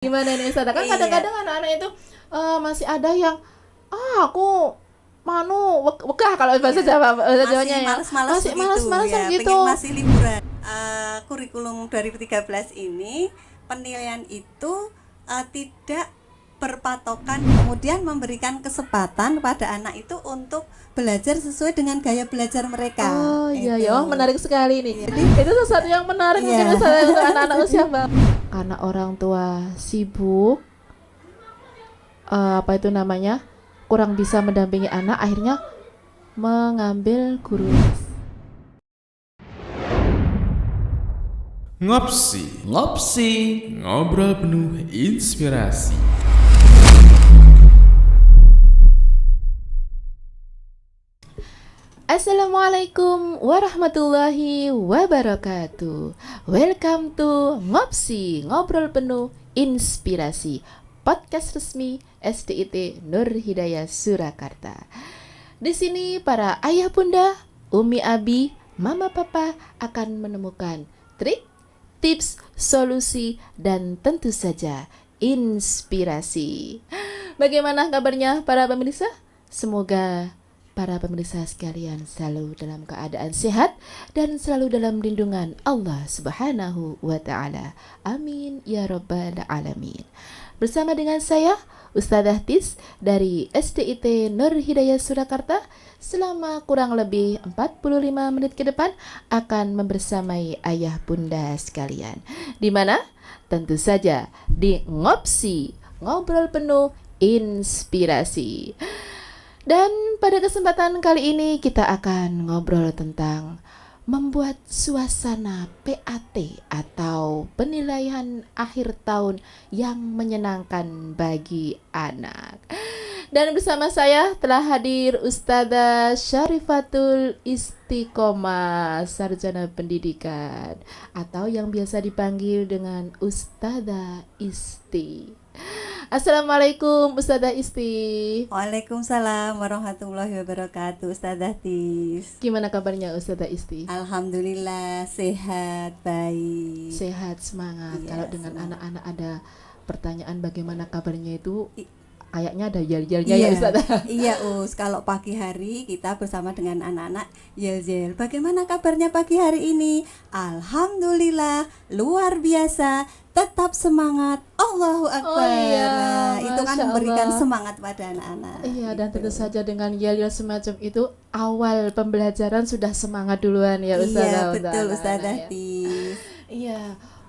Gimana nih Ustazah? Kan kadang-kadang anak-anak itu masih ada yang aku wegah kalau bahasa Jawa, bahasa Jawanya ya. Masih malas-malasan gitu. Pengen masih liburan. Kurikulum 2013 ini penilaian itu tidak berpatokan, kemudian memberikan kesempatan pada anak itu untuk belajar sesuai dengan gaya belajar mereka. Oh iya ya, menarik sekali nih. Jadi Itu sesuatu yang menarik mungkin Ustazah untuk anak-anak usia bawah. Karena orang tua sibuk, apa itu namanya, kurang bisa mendampingi anak, akhirnya mengambil guru les. Ngopsi, ngobrol penuh inspirasi. Assalamualaikum warahmatullahi wabarakatuh. Welcome to Ngopsi, ngobrol penuh inspirasi, podcast resmi SDIT Nur Hidayah Surakarta. Di sini para ayah bunda, umi abi, mama papa akan menemukan trik, tips, solusi, dan tentu saja inspirasi. Bagaimana kabarnya para pemirsa? Semoga para pemirsa sekalian selalu dalam keadaan sehat dan selalu dalam lindungan Allah Subhanahu wa Ta'ala. Amin ya Rabbal Alamin. Bersama dengan saya Ustadzah Tis dari SDIT Nur Hidayah Surakarta, selama kurang lebih 45 menit ke depan akan membersamai ayah bunda sekalian. Di mana? Tentu saja di Ngopsi, ngobrol penuh inspirasi. Dan pada kesempatan kali ini kita akan ngobrol tentang membuat suasana PAT atau penilaian akhir tahun yang menyenangkan bagi anak. Dan bersama saya telah hadir Ustadzah Syarifatul Istiqomah, sarjana pendidikan atau yang biasa dipanggil dengan Ustadzah Isti. Assalamualaikum Ustadzah Isti. Waalaikumsalam warahmatullahi wabarakatuh. Ustadzah Tis, Gimana kabarnya Ustadzah Isti? alhamdulillah sehat, baik. Sehat, semangat. Iya, Kalau dengan semangat. anak-anak ada pertanyaan bagaimana kabarnya itu kayaknya ada yel-yelnya ya Ustadzah. Iya kalau pagi hari kita bersama dengan anak-anak yel-yel. Bagaimana kabarnya pagi hari ini? Alhamdulillah, luar biasa, tetap semangat, Allahu Akbar. Oh iya, Nah, itu kan Masya memberikan Allah. semangat pada anak-anak. Iya, dan Gitu. tentu saja dengan yel-yel semacam itu awal pembelajaran sudah semangat duluan ya Iya Ustadzah. untuk betul anak-anak Ustadzah ya. Tis. Iya,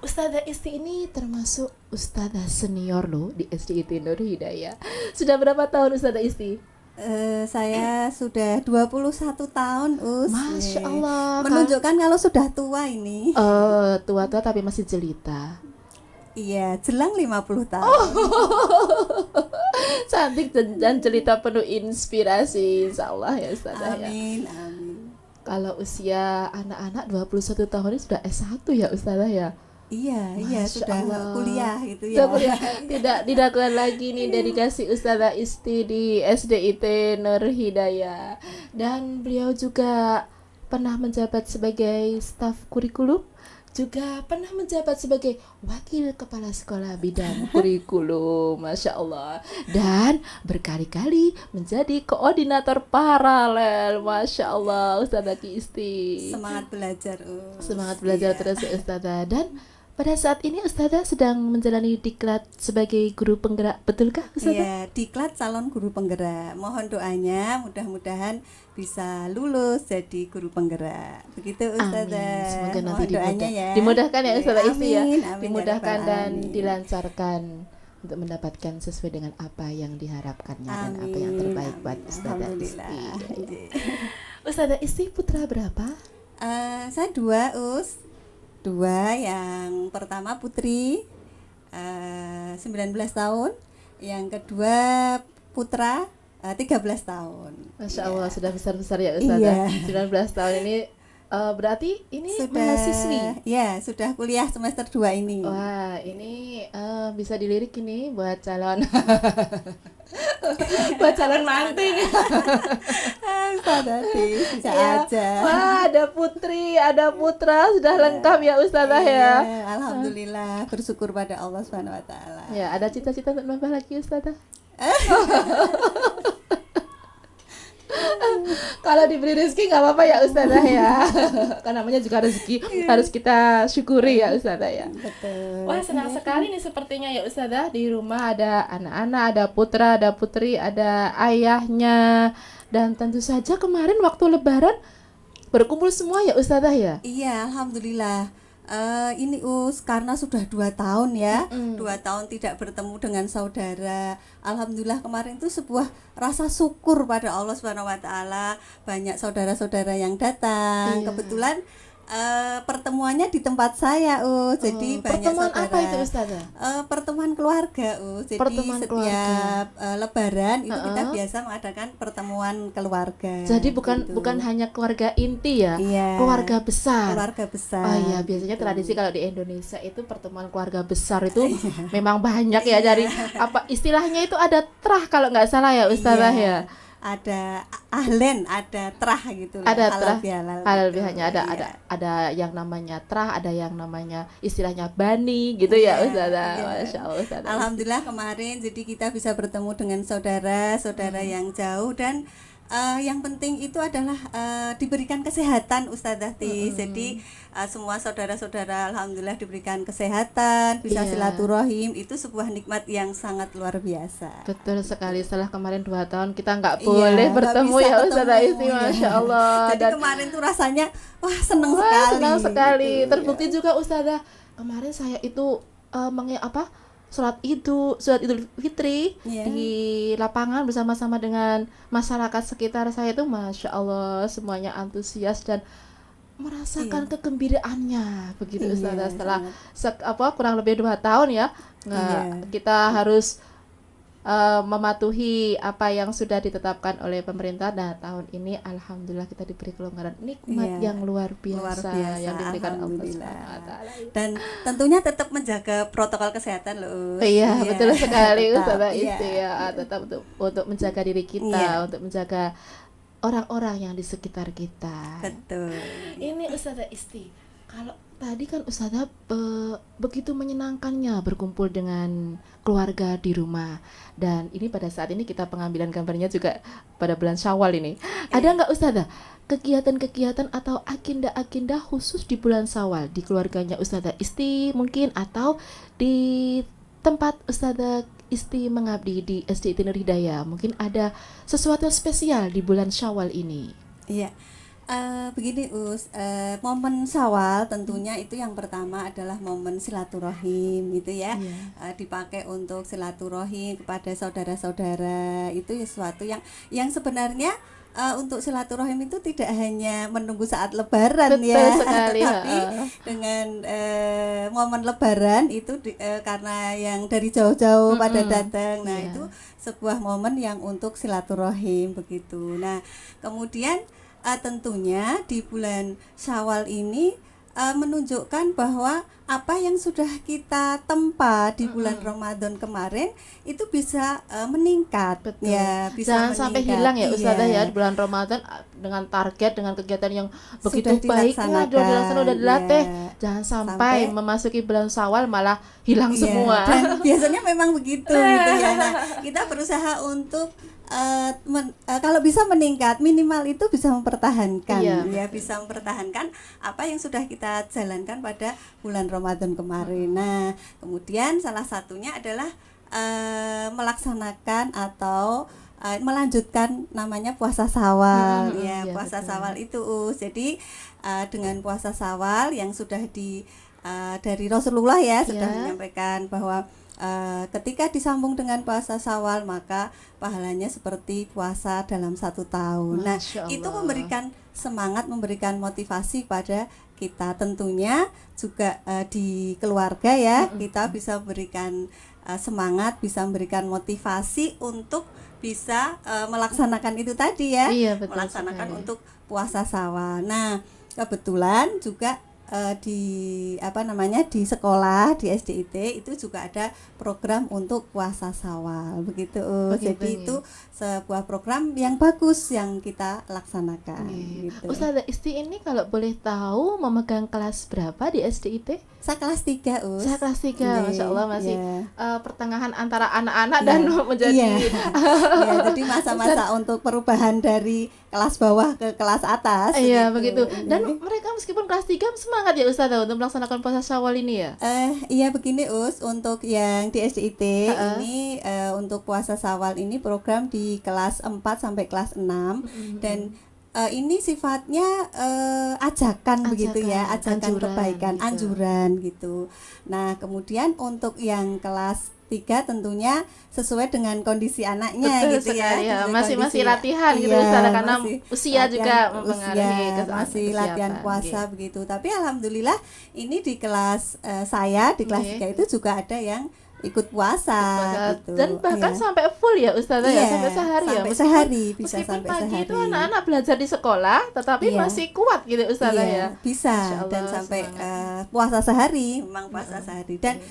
Ustadzah Isti ini termasuk Ustadzah senior loh di SDIT Nur Hidayah. Sudah berapa tahun Ustadzah Isti? Saya sudah 21 tahun Masya Allah. Menunjukkan kalau sudah tua ini. Tua-tua tapi masih jelita. Iya, jelang 50 tahun. Cantik dan cerita penuh inspirasi, insya Allah ya Ustadzah ya. Amin, amin. Kalau usia anak-anak 21 tahun ini sudah S1 ya Ustadzah ya. Iya, Masya sudah Allah. kuliah gitu Sudah ya. kuliah. Tidak dilakukan lagi nih dedikasi Ustadzah Isti di SDIT Nur Hidayah. Dan beliau juga pernah menjabat sebagai staf kurikulum, juga pernah menjabat sebagai wakil kepala sekolah bidang kurikulum, Masya Allah. Dan berkali-kali menjadi koordinator paralel, Masya Allah Ustadzah Isti. Semangat belajar. Semangat belajar terus ya Ustadzah. Dan pada saat ini Ustadzah sedang menjalani diklat sebagai guru penggerak, betulkah Ustadzah? Iya, diklat calon guru penggerak. Mohon doanya, mudah-mudahan bisa lulus jadi guru penggerak. Begitu Ustazah. Amin. Semoga nanti Mohon doanya ya. dimudahkan ya Ustadzah Isti ya. Amin, amin, Dimudahkan ya Rabbal dan Alamin. dilancarkan untuk mendapatkan sesuai dengan apa yang diharapkannya dan apa yang terbaik buat Ustadzah Isti. Alhamdulillah. Ustadzah Isti putra berapa? Saya dua dua. Yang pertama putri 19 tahun, yang kedua putra 13 tahun. Masya Allah sudah besar-besar ya Ustadzah. Iya. 19 tahun ini berarti ini Sudah mahasiswi. ya, sudah kuliah semester 2 ini. Wah, ini bisa dilirik ini buat calon Buat calon manting. Ustazah Tis, bisa Ya. aja. Wah, ada putri, ada putra, sudah lengkap ya Ustazah ya. Iya, alhamdulillah, bersyukur pada Allah Subhanahu wa taala. Ya, ada cita-cita untuk nambah lagi Ustazah? Kalau diberi rezeki nggak apa-apa ya Ustazah ya. Kan namanya juga rezeki, harus kita syukuri ya Ustazah ya. Betul. Wah, senang sekali nih sepertinya ya Ustazah. Di rumah ada anak-anak, ada putra, ada putri, ada ayahnya. Dan tentu saja kemarin waktu lebaran berkumpul semua ya Ustazah ya. Iya, alhamdulillah. Ini karena sudah 2 tahun ya, 2 tahun tidak bertemu dengan saudara. Alhamdulillah kemarin itu sebuah rasa syukur pada Allah Subhanahu wa taala. Banyak saudara-saudara yang datang. Iya. Kebetulan pertemuannya di tempat saya, jadi banyak Pertemuan saudara. apa itu Ustazah? Pertemuan keluarga, jadi Pertemuan setiap lebaran itu kita Heeh. biasa mengadakan pertemuan keluarga. Jadi bukan gitu. bukan hanya keluarga inti ya, Iya. keluarga besar. Keluarga besar. Oh iya, biasanya tradisi kalau di Indonesia itu pertemuan keluarga besar itu memang banyak ya, dari apa istilahnya itu ada terah kalau nggak salah ya Ustazah Iya. ya. Ada ahlen, ada terah gitu lah. Ada halal terah, bihalal halal gitu. bihalnya Iya. ada yang namanya terah, ada yang namanya istilahnya bani gitu ya Iya, Ustazah. iya. Masya Allah Ustazah. Alhamdulillah kemarin jadi kita bisa bertemu dengan saudara-saudara yang jauh, dan yang penting itu adalah diberikan kesehatan Ustazah Tis. Jadi semua saudara-saudara alhamdulillah diberikan kesehatan, bisa Iya. silaturahim, itu sebuah nikmat yang sangat luar biasa. Betul sekali, setelah kemarin 2 tahun kita nggak Iya, boleh nggak bertemu bisa ya Ustazah ketemu, Isti, iya. Masya Allah. Jadi Dan kemarin tuh rasanya wah seneng wah, sekali. senang sekali. gitu. Terbukti juga Ustazah, kemarin saya itu sholat Idul Fitri Iya. di lapangan bersama-sama dengan masyarakat sekitar saya itu, Masya Allah, semuanya antusias dan merasakan kegembiraannya begitu Iya, Ustazah. Setelah sangat. kurang lebih 2 tahun ya, Iya. kita harus mematuhi apa yang sudah ditetapkan oleh pemerintah. Nah, tahun ini alhamdulillah kita diberi kelonggaran, nikmat Iya, yang luar luar biasa, biasa, yang diberikan Allah alhamdulillah. Subhanahu wa taala. Dan tentunya tetap menjaga protokol kesehatan loh. Iya, betul sekali tetap, Ustazah iya. Isti ya. Tetap untuk menjaga diri kita, Iya. untuk menjaga orang-orang yang di sekitar kita. Betul. Ini Ustazah Isti, kalau tadi kan Ustazah begitu menyenangkannya berkumpul dengan keluarga di rumah, dan ini pada saat ini kita pengambilan gambarnya juga pada bulan Syawal ini. Ada nggak Ustazah kegiatan-kegiatan atau agenda-agenda khusus di bulan Syawal di keluarganya Ustazah Isti mungkin, atau di tempat Ustazah Isti mengabdi di SD Nur Hidayah, mungkin ada sesuatu spesial di bulan Syawal ini? Iya. Begini momen Syawal tentunya itu yang pertama adalah momen silaturahim gitu ya. Iya. Dipakai untuk silaturahim kepada saudara-saudara, itu sesuatu yang sebenarnya untuk silaturahim itu tidak hanya menunggu saat lebaran. Betul ya, sekali, tetapi dengan momen lebaran itu karena yang dari jauh-jauh pada datang. Nah, Iya. itu sebuah momen yang untuk silaturahim begitu. Nah, kemudian tentunya di bulan Syawal ini menunjukkan bahwa apa yang sudah kita tempa di bulan Ramadan kemarin itu bisa meningkat. Betul. Ya, bisa Jangan sampai meningkat. hilang ya Ustazah Iya. ya di bulan Ramadan, dengan target, dengan kegiatan yang begitu Sudah baiknya, sudah dilaksanakan, sudah dilatih. Iya. Jangan sampai memasuki bulan Syawal malah hilang Iya, semua. dan biasanya memang begitu gitu ya. Nah, kita berusaha untuk kalau bisa meningkat, minimal itu bisa mempertahankan, Iya, ya bisa mempertahankan apa yang sudah kita jalankan pada bulan Ramadan kemarin. Nah, kemudian salah satunya adalah melaksanakan atau melanjutkan namanya puasa Syawal. Ya, iya, puasa betul. Syawal itu jadi dengan puasa Syawal yang sudah dari Rasulullah ya sudah Ya. menyampaikan bahwa ketika disambung dengan puasa Syawal maka pahalanya seperti puasa dalam 1 tahun. Nah, Masya itu Allah. memberikan semangat, memberikan motivasi pada kita, tentunya juga di keluarga ya. Kita bisa memberikan semangat, bisa memberikan motivasi untuk bisa melaksanakan itu tadi ya. Iya, betul Melaksanakan sekali. untuk puasa Syawal. Nah, kebetulan juga di sekolah di SDIT itu juga ada program untuk puasa Syawal begitu. Jadi itu sebuah program yang bagus yang kita laksanakan gitu. Ustazah Isti ini kalau boleh tahu memegang kelas berapa di SDIT? Saya kelas 3 Saya kelas 3, Masya Allah masih pertengahan antara anak-anak dan Iya. menjadi Ya, jadi masa-masa untuk perubahan dari kelas bawah ke kelas atas. iya gitu. begitu. Dan mereka meskipun kelas 3 semangat ya Ustazah untuk melaksanakan puasa Syawal ini ya? Iya begini untuk yang di SDIT ini untuk puasa Syawal ini program di kelas 4 sampai kelas 6 dan ini sifatnya ajakan begitu ya, ajakan anjuran, kebaikan, gitu. anjuran gitu. Nah, kemudian untuk yang kelas 3 tentunya sesuai dengan kondisi anaknya Betul gitu sekali ya. Sesuai Masih kondisi. latihan gitu Iya, Ustazah karena masih usia juga mempengaruhi masih latihan kesiapan, puasa gitu. begitu. Tapi alhamdulillah ini di kelas saya di kelas 3 itu juga ada yang ikut puasa gitu. Dan bahkan Iya. sampai full ya Ustazah ya, sampai sehari ya. sampai sehari bisa Meskipun sampai pagi sehari. itu anak-anak belajar di sekolah tetapi Iya. masih kuat gitu Ustazah ya. Bisa Masya Allah, dan sampai semangat. puasa sehari, memang puasa sehari dan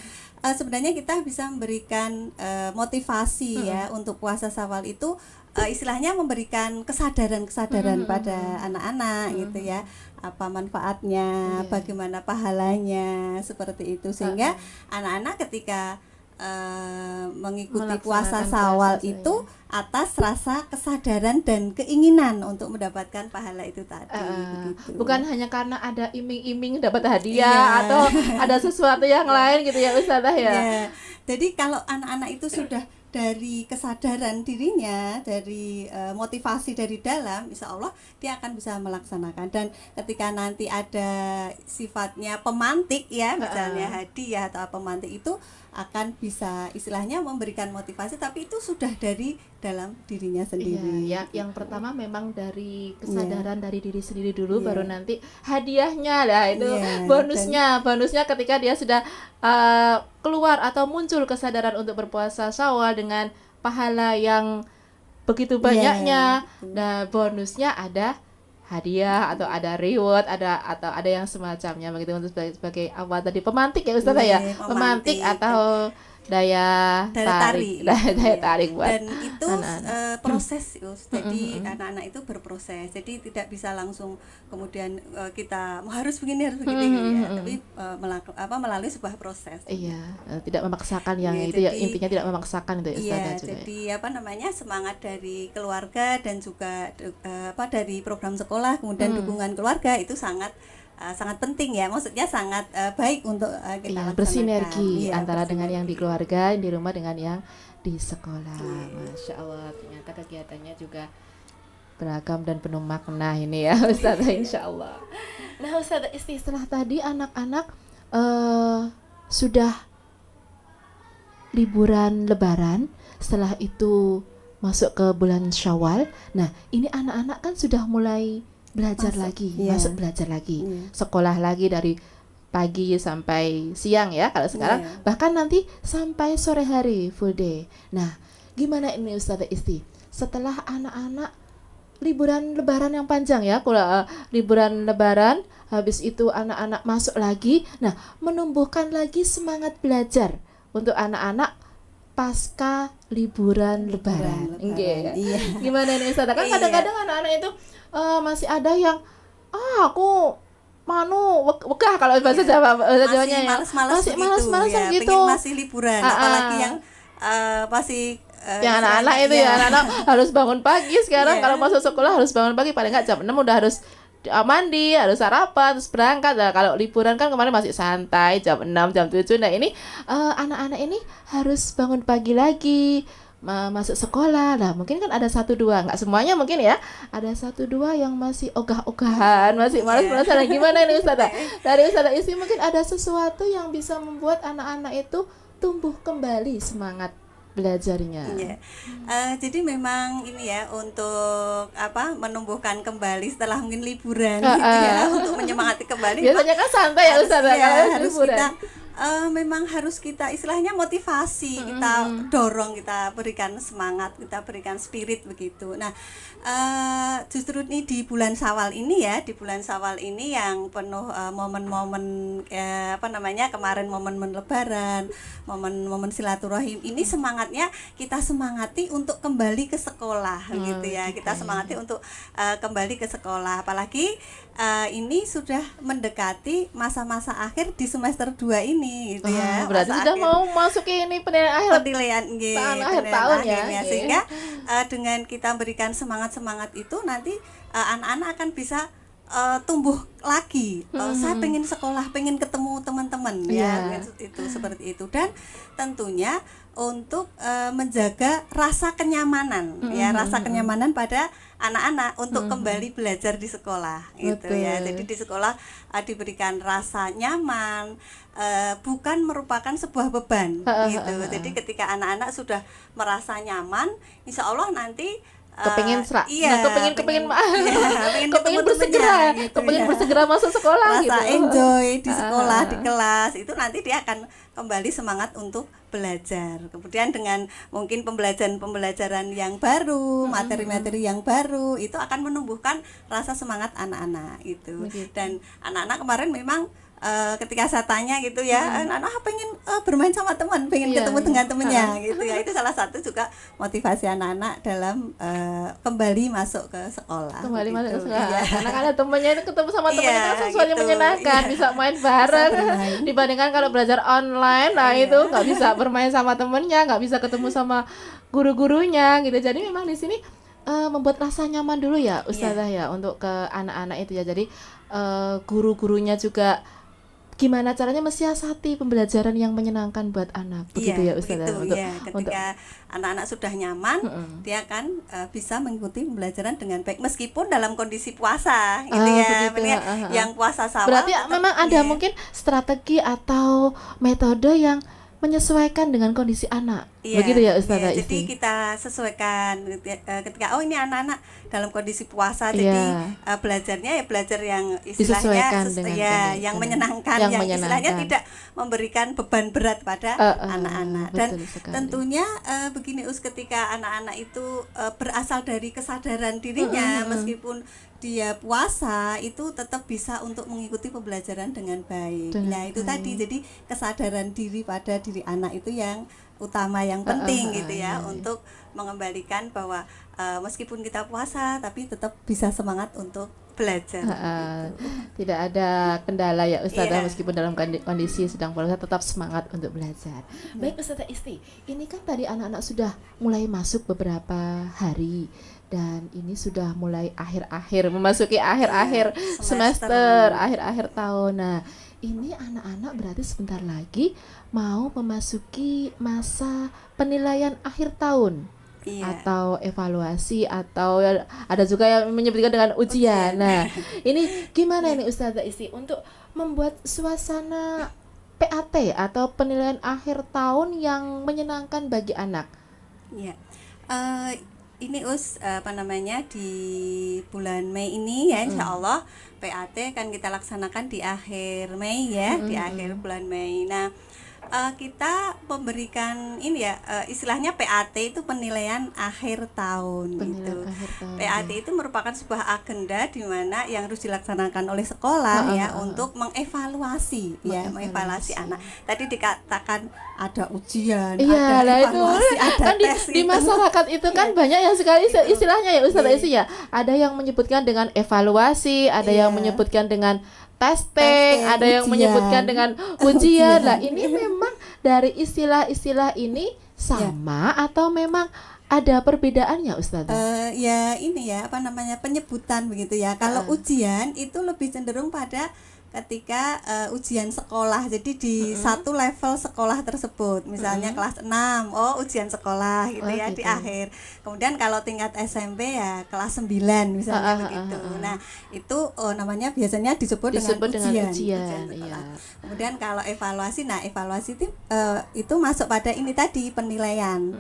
sebenarnya kita bisa memberikan motivasi ya untuk puasa Syawal itu istilahnya memberikan kesadaran pada anak-anak gitu ya, apa manfaatnya, bagaimana pahalanya seperti itu sehingga anak-anak ketika mengikuti puasa Melaksanakan Syawal puasa, itu atas rasa kesadaran dan keinginan untuk mendapatkan pahala itu tadi begitu. Bukan hanya karena ada iming-iming dapat hadiah Iya. atau ada sesuatu yang lain gitu ya Ustazah ya. Iya. Jadi kalau anak-anak itu sudah dari kesadaran dirinya, dari motivasi dari dalam, insya Allah dia akan bisa melaksanakan. Dan ketika nanti ada sifatnya pemantik ya, misalnya hadiah atau pemantik itu akan bisa istilahnya memberikan motivasi, tapi itu sudah dari dalam dirinya sendiri. Iya, yang pertama memang dari kesadaran dari diri sendiri dulu, baru nanti hadiahnya lah itu bonusnya ketika dia sudah keluar atau muncul kesadaran untuk berpuasa Syawal dengan pahala yang begitu banyaknya. Nah, bonusnya ada hadiah atau ada reward, atau ada yang semacamnya begitu untuk sebagai apa tadi pemantik ya Ustazah ya. Pemantik atau daya tarik buat dan itu anak-anak. proses jadi anak-anak itu berproses, jadi tidak bisa langsung kemudian kita harus begini ya, tapi melalui sebuah proses. Iya, tidak memaksakan yang Iya, itu ya, jadi- intinya tidak memaksakan itu ya Iya, Ustazah juga. jadi semangat dari keluarga dan juga dari program sekolah, kemudian dukungan keluarga itu sangat penting ya, maksudnya sangat baik untuk kita laksanakan. Bersinergi Iya, antara dengan yang di bersinergi. keluarga, yang di rumah dengan yang di sekolah. Masya Allah, ternyata kegiatannya juga beragam dan penuh makna ini ya Ustazah, insya Allah. Nah Ustazah Isti, setelah tadi anak-anak sudah liburan lebaran, setelah itu masuk ke bulan Syawal. Nah ini anak-anak kan sudah mulai belajar masuk belajar lagi, sekolah lagi dari pagi sampai siang ya kalau sekarang, bahkan nanti sampai sore hari full day. Nah gimana ini Ustazah Isti setelah anak-anak liburan lebaran yang panjang ya, kalau liburan lebaran habis itu anak-anak masuk lagi, nah menumbuhkan lagi semangat belajar untuk anak-anak pasca liburan lebaran. Iya. Gimana nih Ustazah? Kan kadang-kadang anak-anak itu masih ada yang aku wegah kalau bahasa Jawa, bahasa Jawanya ya. Masih malas-malasan gitu. pengen masih liburan, apalagi yang yang anak-anak itu ya, anak-anak harus bangun pagi sekarang. Kalau masuk sekolah harus bangun pagi, paling nggak jam 6 udah harus mandi, harus sarapan, terus berangkat. Nah, kalau liburan kan kemarin masih santai jam 6, jam 7. Nah ini anak-anak ini harus bangun pagi lagi, masuk sekolah. Nah mungkin kan ada 1-2, nggak semuanya mungkin ya, ada 1-2 yang masih ogah-ogahan, masih malas-malasan. Gimana ini Ustazah? Dari Ustazah Isti mungkin ada sesuatu yang bisa membuat anak-anak itu tumbuh kembali semangat belajarnya. Jadi memang ini ya untuk menumbuhkan kembali setelah mungkin liburan gitu ya, untuk menyemangati kembali. Biasanya kan santai ya Ustazah kalau harus liburan. kita memang harus kita istilahnya motivasi, kita dorong, kita berikan semangat, kita berikan spirit begitu. Nah, justru ini di bulan Syawal ini ya, di bulan Syawal ini yang penuh momen-momen kemarin momen-momen Lebaran, momen-momen silaturahim ini, semangatnya kita semangati untuk kembali ke sekolah gitu ya. Kita semangati untuk kembali ke sekolah, apalagi ini sudah mendekati masa-masa akhir di semester 2 ini gitu ya. Berarti sudah mau masuk ini penilaian akhir tahun ya. Sehingga dengan kita berikan semangat itu nanti anak-anak akan bisa tumbuh lagi. Saya pengen sekolah, pengen ketemu teman-teman ya, itu seperti itu. Dan tentunya untuk menjaga rasa kenyamanan ya, rasa kenyamanan pada anak-anak untuk kembali belajar di sekolah gitu ya. Jadi di sekolah diberikan rasa nyaman, bukan merupakan sebuah beban gitu. Jadi ketika anak-anak sudah merasa nyaman, insya Allah nanti kepingin bersegera gitu, kepingin bersegera masuk sekolah rasa gitu. Enjoy di sekolah, di kelas itu nanti dia akan kembali semangat untuk belajar. Kemudian dengan mungkin pembelajaran yang baru, materi-materi yang baru, itu akan menumbuhkan rasa semangat anak-anak itu. Dan anak-anak kemarin memang ketika saya tanya gitu ya, anak-anak pengen bermain sama teman, pengen ketemu dengan temennya gitu ya. Itu salah satu juga motivasi anak-anak dalam kembali masuk ke sekolah. Masuk ke sekolah. Karena ada temennya itu, ketemu sama temennya itu sesuatu menyenangkan, bisa main bareng. Dibandingkan kalau belajar online, itu nggak bisa bermain sama temennya, nggak bisa ketemu sama guru-gurunya gitu. Jadi memang di sini membuat rasa nyaman dulu ya Ustazah ya untuk ke anak-anak itu ya. Jadi guru-gurunya juga gimana caranya mensiasati pembelajaran yang menyenangkan buat anak, begitu ya Ustazah. Ketika anak-anak sudah nyaman, dia akan bisa mengikuti pembelajaran dengan baik meskipun dalam kondisi puasa gitu ya. Yang puasa Syawal berarti memang ada mungkin strategi atau metode yang menyesuaikan dengan kondisi anak, begitu ya Ustazah. Jadi kita sesuaikan ketika ini anak-anak dalam kondisi puasa, jadi belajarnya ya belajar yang istilahnya yang menyenangkan, yang istilahnya tidak memberikan beban berat pada anak-anak. Dan tentunya begini ketika anak-anak itu berasal dari kesadaran dirinya, meskipun dia puasa itu tetap bisa untuk mengikuti pembelajaran dengan baik. Itu tadi, jadi kesadaran diri pada diri anak itu yang utama, yang penting gitu ya, untuk mengembalikan bahwa meskipun kita puasa tapi tetap bisa semangat untuk belajar. Tidak ada kendala ya Ustazah, meskipun dalam kondisi sedang puasa tetap semangat untuk belajar. Baik Ustazah Isti, ini kan tadi anak-anak sudah mulai masuk beberapa hari dan ini sudah mulai memasuki akhir-akhir semester, akhir-akhir tahun. Nah, ini anak-anak berarti sebentar lagi mau memasuki masa penilaian akhir tahun. Atau evaluasi, atau ada juga yang menyebutkan dengan ujian. Nah, ini gimana ini Ustazah Isti untuk membuat suasana PAT atau penilaian akhir tahun yang menyenangkan bagi anak? Ini di bulan Mei ini ya, insya Allah PAT akan kita laksanakan di akhir Mei ya, di akhir bulan Mei. Nah, kita memberikan ini ya, istilahnya PAT itu penilaian akhir tahun. PAT itu merupakan sebuah agenda di mana yang harus dilaksanakan oleh sekolah untuk mengevaluasi mengevaluasi anak. Tadi dikatakan ada ujian, ada evaluasi, ada kan tes di masyarakat itu kan banyak yang sekali istilahnya ya Ustazah Isi ya. Ada yang menyebutkan dengan evaluasi, ada yang menyebutkan dengan testing, ada yang menyebutkan dengan ujian. Lah ini memang dari istilah-istilah ini sama atau memang ada perbedaannya Ustazah? Penyebutan begitu ya. Kalau ujian itu lebih cenderung pada ketika ujian sekolah, jadi di satu level sekolah tersebut, misalnya kelas 6, ujian sekolah gitu ya, di akhir. Kemudian kalau tingkat SMP ya kelas 9 misalnya begitu. Nah, itu namanya biasanya disebut dengan ujian. Kemudian kalau evaluasi, evaluasi itu masuk pada ini tadi, penilaian.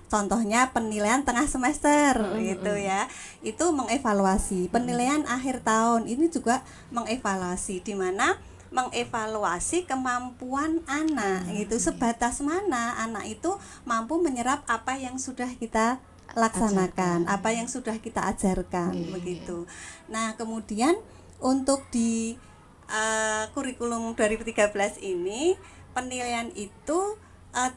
Contohnya penilaian tengah semester gitu ya. Itu mengevaluasi. Penilaian akhir tahun ini juga mengevaluasi, di mana mengevaluasi kemampuan anak gitu, sebatas mana anak itu mampu menyerap apa yang sudah kita laksanakan, apa yang sudah kita ajarkan begitu. Nah, kemudian untuk di kurikulum 2013 ini penilaian itu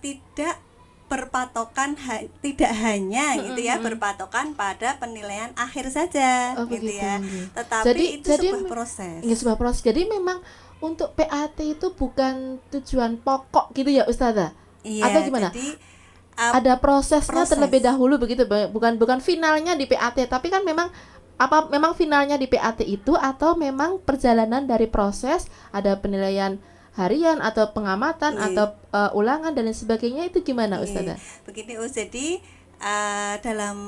tidak berpatokan tidak hanya gitu ya, berpatokan pada penilaian akhir saja gitu ya. Tetapi itu sebuah proses. Iya, sebuah proses. Jadi memang untuk PAT itu bukan tujuan pokok gitu ya Ustazah? Iya, atau gimana? Jadi ada prosesnya terlebih dahulu begitu, bukan finalnya di PAT, tapi kan memang memang finalnya di PAT itu, atau memang perjalanan dari proses ada penilaian harian atau pengamatan atau ulangan dan lain sebagainya, itu gimana Ustazah? Begini jadi dalam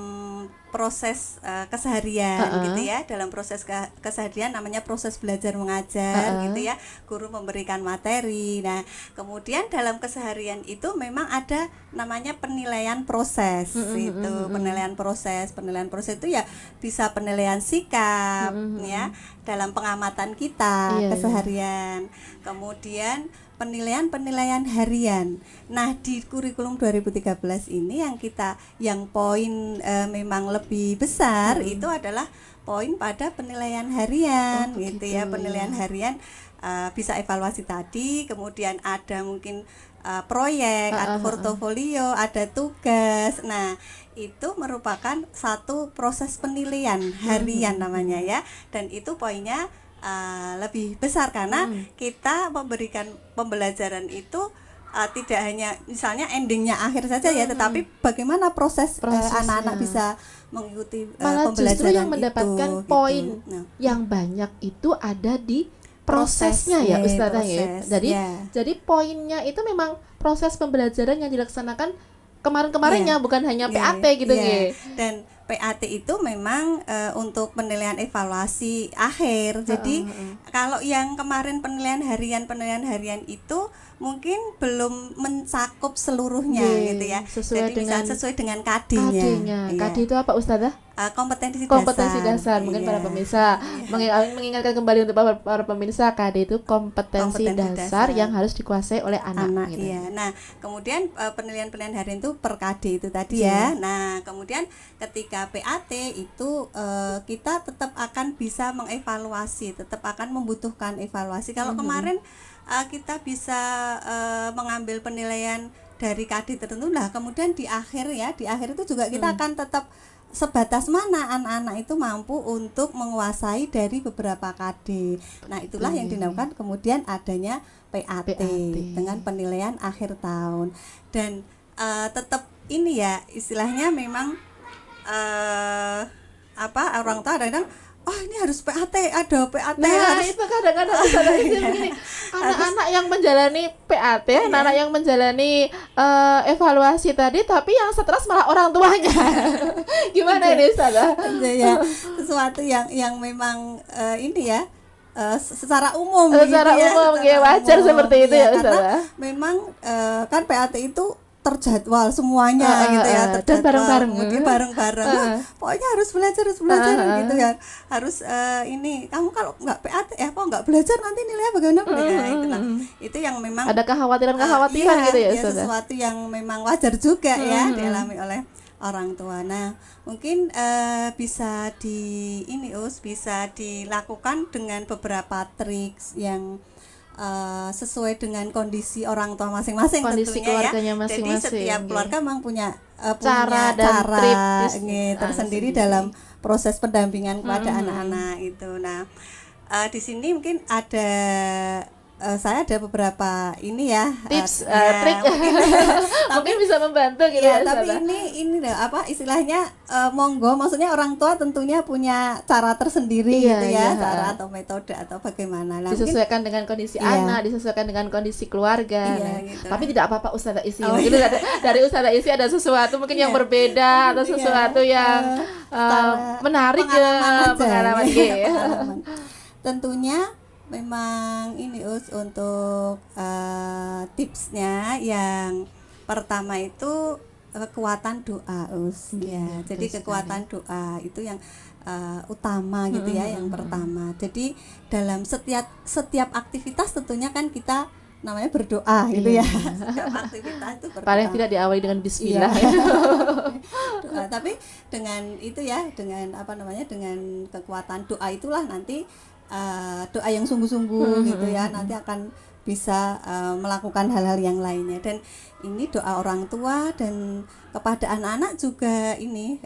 proses keseharian gitu ya, dalam proses keseharian namanya proses belajar mengajar gitu ya, guru memberikan materi. Nah, kemudian dalam keseharian itu memang ada namanya penilaian proses itu, penilaian proses itu ya bisa penilaian sikap ya dalam pengamatan kita keseharian. Kemudian penilaian harian. Nah, di kurikulum 2013 ini yang poin memang lebih besar itu adalah poin pada penilaian harian gitu ya. Penilaian harian bisa evaluasi tadi, kemudian ada mungkin proyek, ada portofolio, ada tugas. Nah, itu merupakan satu proses penilaian harian namanya ya, dan itu poinnya lebih besar karena kita memberikan pembelajaran itu tidak hanya misalnya endingnya akhir saja ya, tetapi bagaimana proses anak-anak bisa mengikuti malah pembelajaran justru yang mendapatkan itu, poin gitu. yang banyak itu ada di prosesnya ya Ustazah ya. Jadi poinnya itu memang proses pembelajaran yang dilaksanakan kemarin-kemarinnya, bukan hanya PAT gitu ya. Dan PAT itu memang untuk penilaian evaluasi akhir. Jadi kalau yang kemarin penilaian harian itu mungkin belum mencakup seluruhnya gitu ya. Sesuai dengan KD-nya. KD itu apa Ustazah? Kompetensi dasar. Mungkin para pemirsa mengingatkan kembali untuk para pemirsa, KD itu kompetensi dasar yang harus dikuasai oleh anak gitu. Iya. Nah, kemudian penilaian harian itu per KD itu tadi ya. Nah, kemudian ketika PAT itu kita tetap akan bisa mengevaluasi, tetap akan membutuhkan evaluasi. Kalau kemarin kita bisa mengambil penilaian dari KD tertentu, nah kemudian di akhir itu juga kita akan tetap sebatas mana anak-anak itu mampu untuk menguasai dari beberapa KD. Nah, itulah yang dinamakan kemudian adanya PAT dengan penilaian akhir tahun. Dan tetap ini ya, istilahnya memang orang tua kadang-kadang ini harus PAT, ada PAT. Nah, itu kadang-kadang begini, anak-anak yang menjalani PAT, anak-anak yang menjalani evaluasi tadi, tapi yang stres malah orang tuanya. Gimana ini Ustazah? Ya, sesuatu yang memang ini ya, secara umum wajar seperti itu ya Ustazah. Karena memang kan PAT itu terjadwal semuanya gitu ya, dan bareng-bareng pokoknya harus belajar gitu ya, harus ini kamu kalau nggak PAT kok nggak belajar nanti nilainya bagaimana. Itu yang memang ada kekhawatiran gitu ya sesuatu yang memang wajar juga ya dialami oleh orang tua. Nah, mungkin bisa bisa dilakukan dengan beberapa triks yang sesuai dengan kondisi orang tua masing-masing, kondisi tentunya keluarganya ya. masing-masing. Jadi setiap keluarga memang punya cara tersendiri dalam proses pendampingan kepada anak-anak itu. Nah, di sini mungkin saya ada beberapa ini ya tips trik mungkin bisa membantu gitu ya. Tapi ini istilahnya monggo, maksudnya orang tua tentunya punya cara tersendiri gitu ya, cara atau metode atau bagaimana. Nah, disesuaikan dengan kondisi anak, disesuaikan dengan kondisi keluarga. Gitu. Tapi tidak apa-apa Ustazah Isi. Mungkin dari Ustazah Isi ada sesuatu mungkin yang berbeda atau sesuatu yang menarik pengalaman. Tentunya memang ini untuk tipsnya yang pertama itu kekuatan doa, ya. Jadi kekuatan doa itu yang utama gitu ya, yang pertama. Jadi dalam setiap aktivitas tentunya kan kita namanya berdoa gitu ya. Setiap aktivitas itu berdoa. Paling tidak diawali dengan bismillah. Doa, tapi dengan itu ya, dengan dengan kekuatan doa itulah nanti doa yang sungguh-sungguh gitu ya, nanti akan bisa melakukan hal-hal yang lainnya. Dan ini doa orang tua dan kepada anak-anak juga ini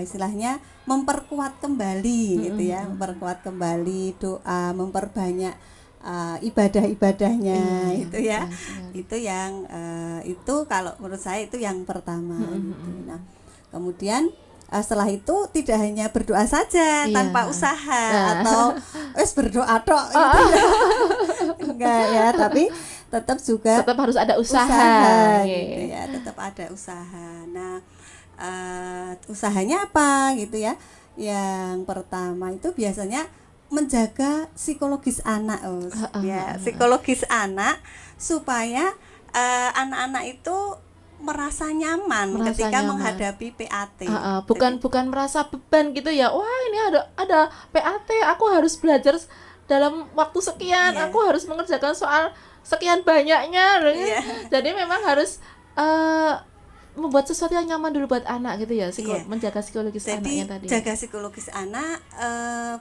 istilahnya memperkuat kembali gitu ya, memperkuat kembali doa, memperbanyak ibadah-ibadahnya itu ya. Itu yang itu kalau menurut saya itu yang pertama gitu. Nah, kemudian setelah itu tidak hanya berdoa saja tanpa usaha atau berdoa tok gitu ya. Enggak ya, tapi tetap harus ada usaha gitu ya, tetap ada usaha. Nah, usahanya apa gitu ya? Yang pertama itu biasanya menjaga psikologis anak, ya, psikologis anak supaya anak-anak itu merasa nyaman ketika menghadapi PAT. Bukan merasa beban gitu ya. Wah, ini ada PAT, aku harus belajar dalam waktu sekian, aku harus mengerjakan soal sekian banyaknya. Jadi memang harus membuat sesuatu yang nyaman dulu buat anak gitu ya, menjaga psikologis anaknya tadi. Jaga psikologis anak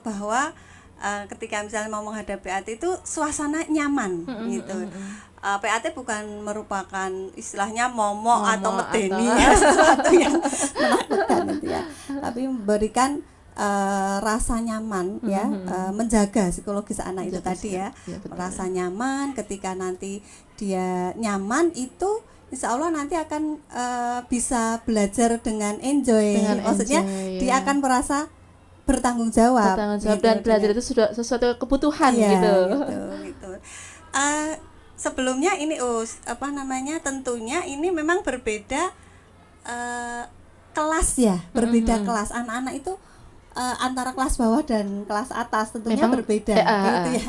bahwa ketika misalnya mau menghadapi PAT itu suasana nyaman gitu. PAT bukan merupakan istilahnya momok atau medeni sesuatu yang menakutkan gitu ya, tapi memberikan rasa nyaman ya, menjaga psikologis anak itu tadi ya, merasa nyaman. Ketika nanti dia nyaman itu insya Allah nanti akan bisa belajar dengan enjoy, maksudnya dia akan merasa bertanggung jawab gitu, dan belajar itu sudah sesuatu kebutuhan gitu. Sebelumnya ini tentunya ini memang berbeda kelas ya, berbeda kelas. Anak-anak itu antara kelas bawah dan kelas atas tentunya memang berbeda gitu ya.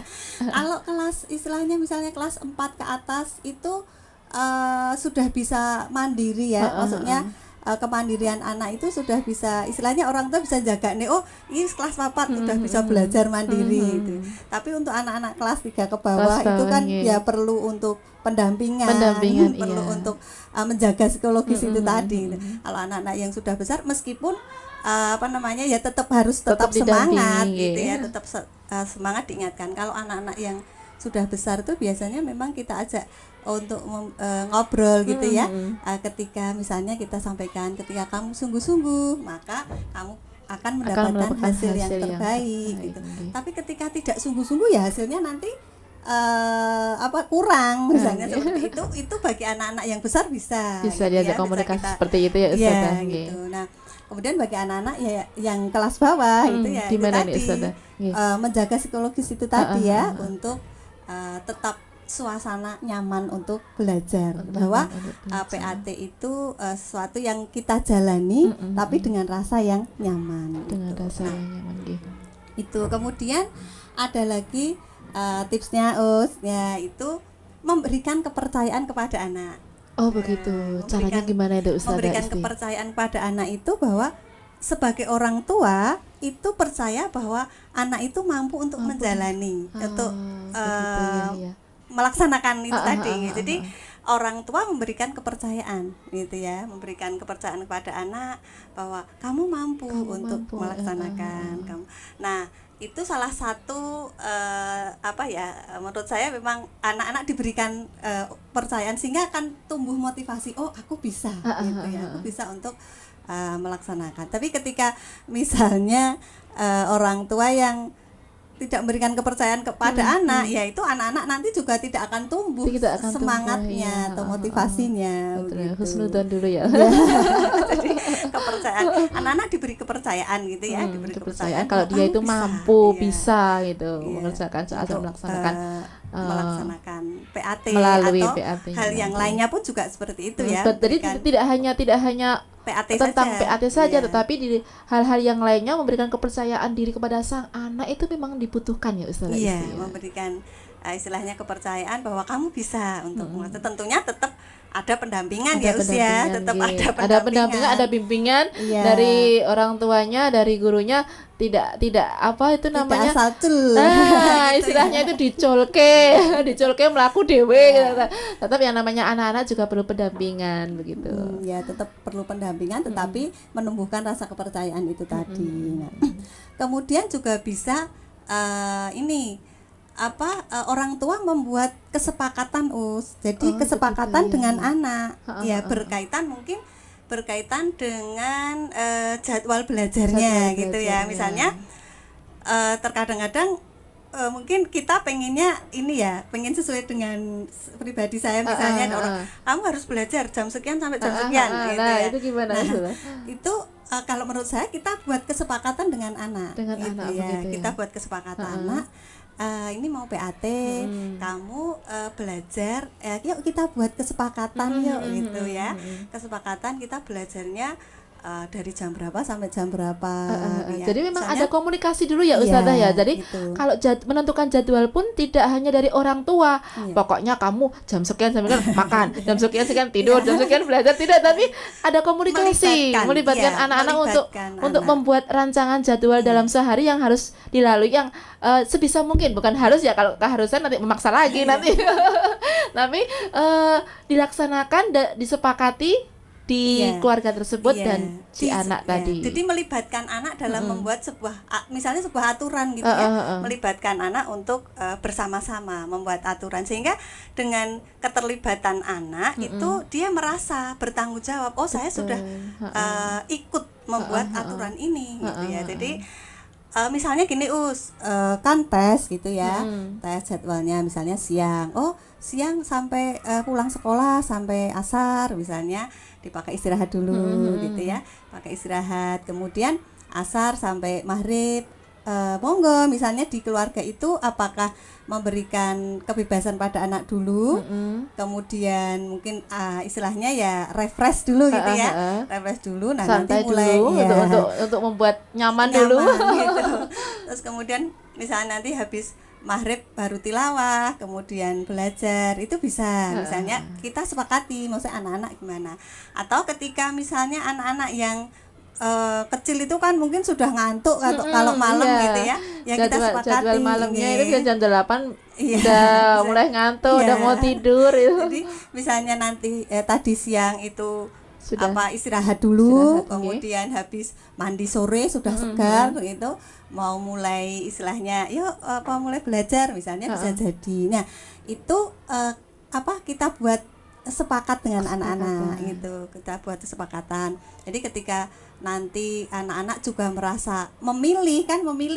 Kalau kelas istilahnya misalnya kelas 4 ke atas itu sudah bisa mandiri ya, maksudnya kemandirian anak itu sudah bisa, istilahnya orang tua bisa jaga nih, ini kelas 4 udah bisa belajar mandiri gitu. Tapi untuk anak-anak kelas 3 ke bawah itu kan ya perlu untuk pendampingan perlu untuk menjaga psikologis itu tadi. Kalau anak-anak yang sudah besar meskipun ya tetap harus tetap semangat gitu ya, tetap semangat diingatkan. Kalau anak-anak yang sudah besar tuh biasanya memang kita ajak untuk ngobrol gitu ya. Ketika misalnya kita sampaikan, ketika kamu sungguh-sungguh maka kamu akan mendapatkan hasil yang terbaik gitu. Tapi ketika tidak sungguh-sungguh ya hasilnya nanti kurang misalnya seperti itu bagi anak-anak yang besar bisa gitu diajak komunikasi seperti itu ya Ustazah. Gitu. Nah, kemudian bagi anak-anak ya yang kelas bawah itu ya itu tadi menjaga psikologis itu tadi ya, untuk tetap suasana nyaman untuk belajar, bahwa PAT itu sesuatu yang kita jalani tapi dengan rasa yang nyaman. Dengan rasa yang nyaman gitu. Itu kemudian ada lagi tipsnya ya, itu memberikan kepercayaan kepada anak. Oh begitu. Caranya gimana itu Ustazah? Memberikan kepercayaan kepada anak itu bahwa sebagai orang tua itu percaya bahwa anak itu mampu untuk menjalani, untuk melaksanakan itu tadi. Jadi orang tua memberikan kepercayaan gitu ya, memberikan kepercayaan kepada anak bahwa kamu mampu untuk melaksanakan kamu. Nah, itu salah satu menurut saya memang anak-anak diberikan percayaan sehingga akan tumbuh motivasi, aku bisa gitu ya, aku bisa untuk melaksanakan. Tapi ketika misalnya orang tua yang tidak memberikan kepercayaan kepada anak, ya itu anak-anak nanti juga tidak akan tumbuh semangatnya atau motivasinya. Husnudzon dulu ya. Jadi kepercayaan, anak-anak diberi kepercayaan gitu ya, diberi kepercayaan kalau dia itu mampu bisa gitu mengerjakan atau melaksanakan PAT melalui atau PAT hal yang lainnya pun juga seperti itu ya. Jadi tidak hanya PAT tentang saja. PAT saja, tetapi di hal-hal yang lainnya memberikan kepercayaan diri kepada sang anak itu memang dibutuhkan ya Ustazah. Iya, memberikan istilahnya kepercayaan bahwa kamu bisa untuk tentunya tetap ada pendampingan Ada ya usia, pendampingan, tetap iya. ada Ada pendampingan, ada bimbingan Iya. dari orang tuanya, dari gurunya, tidak apa itu namanya? Tidak asal cul. Nah, Gitu istilahnya ya. itu dicolke melaku dewe gitu. Tetap yang namanya anak-anak juga perlu pendampingan begitu. Ya tetap perlu pendampingan, tetapi menumbuhkan rasa kepercayaan itu tadi. Nah, kemudian juga bisa orang tua membuat kesepakatan jadi Oh, kesepakatan begitu, dengan ya. anak ya berkaitan dengan jadwal belajarnya Jadwal gitu ya. belajarnya. Misalnya terkadang-kadang mungkin kita pengennya pengen sesuai dengan pribadi saya, misalnya ada orang kamu harus belajar jam sekian sampai jam sekian gitu nah, ya. itu gimana Nah, itu? itu kalau menurut saya kita buat kesepakatan dengan anak Dengan gitu anak ya. begitu ya. Kita buat kesepakatan anak, ini mau PAT, kamu belajar, yuk kita buat kesepakatan yuk gitu ya. Kesepakatan kita belajarnya dari jam berapa sampai jam berapa. Ya. Jadi memang Misalnya, ada komunikasi dulu ya Ustazah ya. Jadi gitu. kalau menentukan jadwal pun tidak hanya dari orang tua. Iya. Pokoknya kamu jam sekian sampai makan, jam sekian tidur, jam sekian belajar, tidak, tapi ada komunikasi, melibatkan iya, anak-anak melibatkan untuk anak. membuat rancangan jadwal dalam sehari yang harus dilalui, yang sebisa mungkin, bukan harus ya, kalau keharusan nanti memaksa lagi nanti. Tapi dilaksanakan, disepakati di Iya. keluarga tersebut Iya. dan si anak tadi. Jadi melibatkan anak dalam membuat misalnya sebuah aturan gitu ya. Melibatkan anak untuk bersama-sama membuat aturan, sehingga dengan keterlibatan anak itu dia merasa bertanggung jawab. Oh, saya sudah ikut membuat aturan ini gitu ya. Jadi misalnya gini kan tes gitu ya. Tes jadwalnya misalnya siang. Oh, siang sampai pulang sekolah sampai asar misalnya, dipakai istirahat dulu gitu ya, pakai istirahat, kemudian asar sampai maghrib. Monggo misalnya di keluarga itu apakah memberikan kebebasan pada anak dulu, kemudian mungkin istilahnya ya refresh dulu gitu ya, refresh dulu, nah Santai nanti mulai dulu ya, untuk membuat nyaman dulu. gitu. Terus kemudian misalnya nanti habis maghrib baru tilawah, kemudian belajar, itu bisa. Misalnya kita sepakati, maksudnya anak-anak gimana. Atau ketika misalnya anak-anak yang kecil itu kan mungkin sudah ngantuk kalau malam iya. gitu ya. Ya kita sepakati. Jadwal malamnya itu bisa jam 8 Iya, udah bisa. mulai ngantuk, Iya. udah mau tidur itu. Jadi misalnya nanti tadi siang itu Sudah. istirahat dulu, Istirahat, kemudian habis mandi sore sudah segar gitu, mau mulai istilahnya yuk mulai belajar misalnya, bisa jadi. Nah itu kita buat sepakat dengan anak-anak gitu, kita buat kesepakatan. Jadi ketika nanti anak-anak juga merasa memilih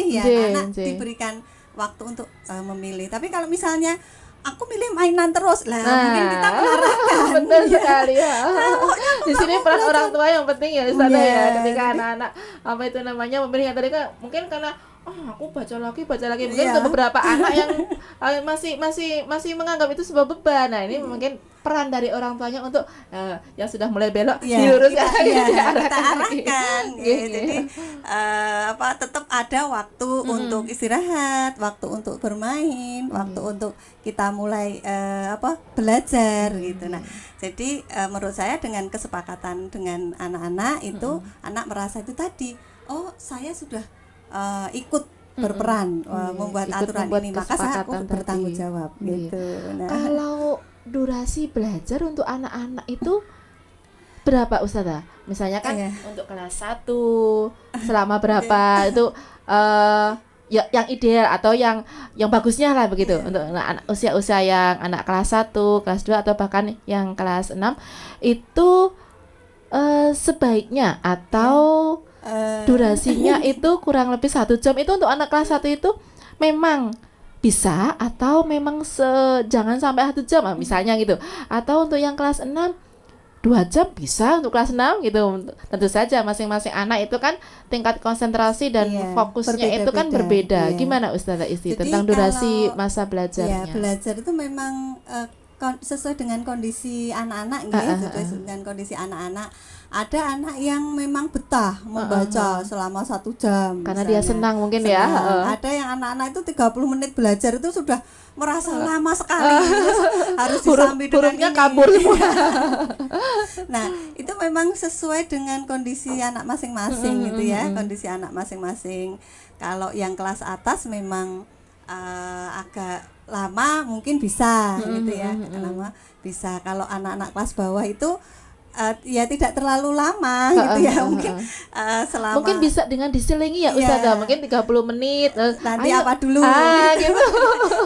ya, Iya, anak iya. diberikan waktu untuk memilih. Tapi kalau misalnya aku milih mainan terus lah, mungkin kita mengarahkan. Betul ya. sekali ya. Di sini peran orang tua yang penting ya Ustazah Iya, ya, ketika jadi- anak-anak apa itu namanya memilih, yang tadi kan mungkin karena aku baca lagi mungkin Iya. untuk beberapa anak yang masih menganggap itu sebuah beban. Nah, ini mungkin peran dari orang tuanya untuk yang sudah mulai belok Iya, diluruskan, kita diarahkan lagi. arahkan. Iya, iya. Jadi tetap ada waktu untuk istirahat, waktu untuk bermain, waktu untuk kita mulai belajar gitu. Nah, jadi menurut saya dengan kesepakatan dengan anak-anak itu anak merasa itu tadi, oh saya sudah ikut berperan membuat Ikut aturan membuat ini, maka saya kesepakatan aku bertanggung tadi. jawab Iya. gitu. Nah, Kalau durasi belajar untuk anak-anak itu berapa Ustazah? Misalnya kan Iya. untuk kelas 1 selama berapa itu ya yang ideal atau yang bagusnya lah begitu untuk anak usia-usia yang anak kelas 1, kelas 2 atau bahkan yang kelas 6 itu sebaiknya atau durasinya itu kurang lebih 1 jam itu untuk anak kelas 1 itu memang bisa, atau memang jangan sampai 1 jam misalnya gitu, atau untuk yang kelas 6 2 jam bisa untuk kelas 6 gitu. Tentu saja masing-masing anak itu kan tingkat konsentrasi dan Iya, fokusnya itu kan berbeda. iya. Gimana Ustazah Isti Jadi tentang durasi kalau- masa ya, belajarnya? belajar itu memang sesuai dengan kondisi anak-anak gitu, sesuai dengan kondisi anak-anak. ada anak yang memang betah membaca selama 1 jam Karena dia misalnya. senang mungkin ya. Ada yang anak-anak itu 30 menit belajar itu sudah merasa lama sekali. Terus harus disambi dengan hurufnya ini. kabur semua. Nah, itu memang sesuai dengan kondisi anak masing-masing gitu ya, kondisi anak masing-masing. Kalau yang kelas atas memang agak lama mungkin bisa gitu ya, lama bisa. Kalau anak-anak kelas bawah itu ya tidak terlalu lama gitu ya, mungkin selama Mungkin bisa dengan diselingi ya Iya. Ustazah, mungkin 30 menit. nanti Ayo. apa dulu Gitu.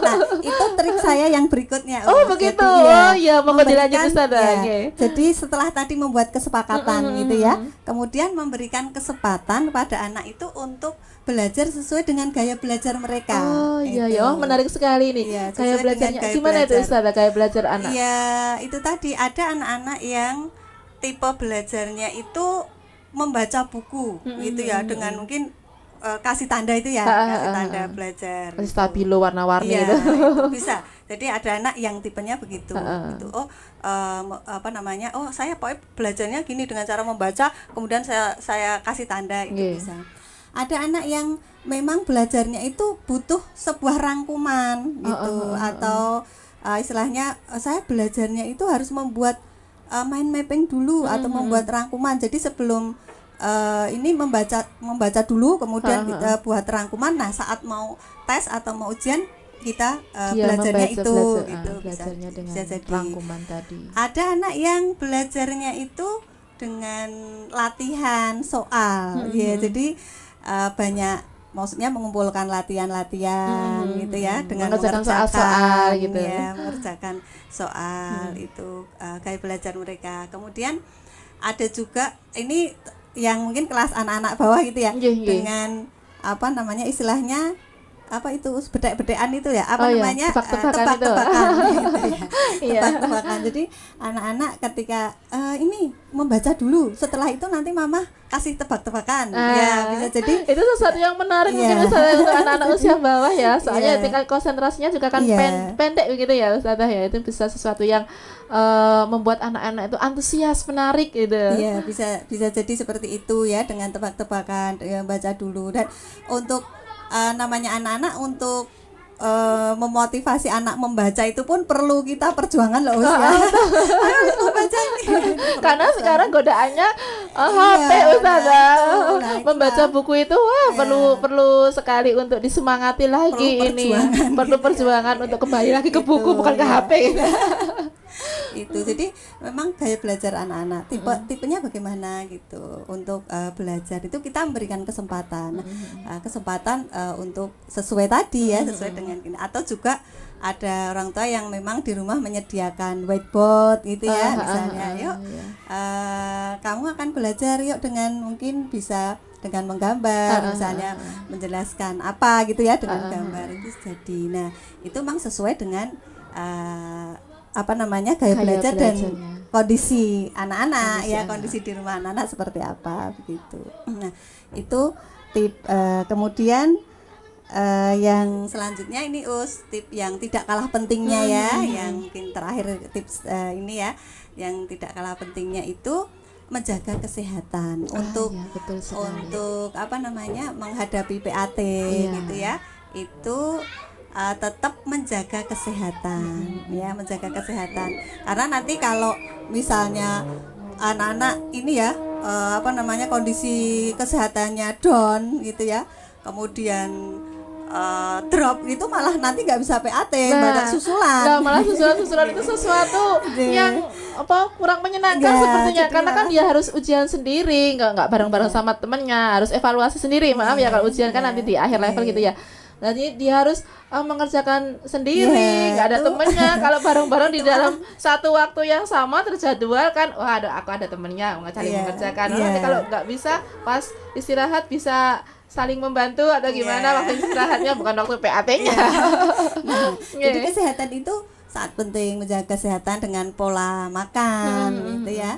Nah, itu trik saya yang berikutnya. Oh, begitu. Jadi, Oh, ya, monggo dilanjut, memberikan- Ustazah. ya, Oke. Jadi setelah tadi membuat kesepakatan gitu ya, kemudian memberikan kesempatan pada anak itu untuk belajar sesuai dengan gaya belajar mereka. Oh iya Itu. ya, menarik sekali nih. Iya, Kayak sesuai belajarnya dengan gaya gimana itu belajar. Ustazah, kayak belajar anak? Ya, itu tadi ada anak-anak yang tipe belajarnya itu membaca buku gitu ya, dengan mungkin kasih tanda itu ya, kasih tanda belajar. Kasih stabilo warna-warni Iya, itu. itu bisa. Jadi ada anak yang tipenya begitu. Gitu. Oh, oh saya pokoknya belajarnya gini dengan cara membaca, kemudian saya kasih tanda itu Iya. bisa. Ada anak yang memang belajarnya itu butuh sebuah rangkuman gitu, atau istilahnya saya belajarnya itu harus membuat mind mapping dulu atau membuat rangkuman. Jadi sebelum ini membaca dulu, kemudian kita buat rangkuman. Nah, saat mau tes atau mau ujian kita belajarnya itu gitu. Belajarnya dengan bisa jadi. rangkuman tadi. Ada anak yang belajarnya itu dengan latihan soal, ya. Jadi banyak, maksudnya mengumpulkan latihan-latihan gitu ya, dengan Mengerjakan mengerjakan soal-soal gitu. ya, mengerjakan soal itu gaya belajar mereka. Kemudian ada juga ini yang mungkin kelas anak-anak bawah gitu ya, Nggih, nggih. dengan apa namanya istilahnya apa itu bedek-bedekan itu ya, apa Oh, iya, namanya tebak-tebakan itu. tebak-tebakan gitu ya. Iya. Tebak-tebakan. Jadi anak-anak ketika ini membaca dulu, setelah itu nanti mama kasih tebak-tebakan. Ya, bisa jadi itu sesuatu yang menarik Iya. mungkin Ustazah untuk anak-anak usia bawah ya. Soalnya Iya. tingkat konsentrasinya juga kan Iya. pendek begitu ya Ustazah ya. Itu bisa sesuatu yang membuat anak-anak itu antusias, menarik gitu. iya, bisa jadi seperti itu ya, dengan tebak-tebakan, ya, baca dulu. Dan untuk namanya anak-anak, untuk memotivasi anak membaca itu pun perlu kita perjuangan loh ya. Harus membaca ini. Karena sekarang godaannya HP Iya, Ustazah. betul. Nah, Membaca itulah. buku itu wah perlu sekali untuk disemangati lagi Perlu ini. perjuangan Perlu perjuangan untuk kembali lagi ke buku, bukan ke ya. HP. Itu jadi memang gaya belajar anak-anak tipenya bagaimana gitu. Untuk belajar itu kita memberikan kesempatan untuk sesuai tadi ya, sesuai dengan ini. Atau juga ada orang tua yang memang di rumah menyediakan whiteboard gitu ya, misalnya yuk kamu akan belajar yuk dengan mungkin bisa dengan menggambar, misalnya menjelaskan apa gitu ya dengan gambar itu jadi. Nah, itu memang sesuai dengan apa namanya gaya belajar dan belajarnya. kondisi anak-anak ya, kondisi di rumah anak-anak seperti apa begitu. Nah, itu tip. Kemudian yang selanjutnya ini tip yang tidak kalah pentingnya ya, yang mungkin terakhir tips ini ya, yang tidak kalah pentingnya itu menjaga kesehatan untuk ya, betul sekali. untuk apa namanya menghadapi PAT gitu ya. Itu tetap menjaga kesehatan ya, menjaga kesehatan, karena nanti kalau misalnya anak-anak ini ya apa namanya kondisi kesehatannya down gitu ya, kemudian drop itu malah nanti nggak bisa PAT, banyak susulan. Nah, malah susulan itu sesuatu yang kurang menyenangkan Ya, sepertinya, jadi karena kan malah- dia harus ujian sendiri, nggak bareng-bareng sama temennya, harus evaluasi sendiri. Maaf ya kalau ujian kan nanti di akhir level gitu ya. Nanti dia harus mengerjakan sendiri, nggak ada itu. temennya. Kalau bareng-bareng di dalam satu waktu yang sama terjadwal kan, wah aku ada temennya, saling Iya, mengerjakan. iya. Nanti kalau nggak bisa pas istirahat bisa saling membantu atau gimana Iya. waktu istirahatnya, bukan waktu PAT-nya. Nah, jadi Iya. kesehatan itu sangat penting, menjaga kesehatan dengan pola makan gitu ya.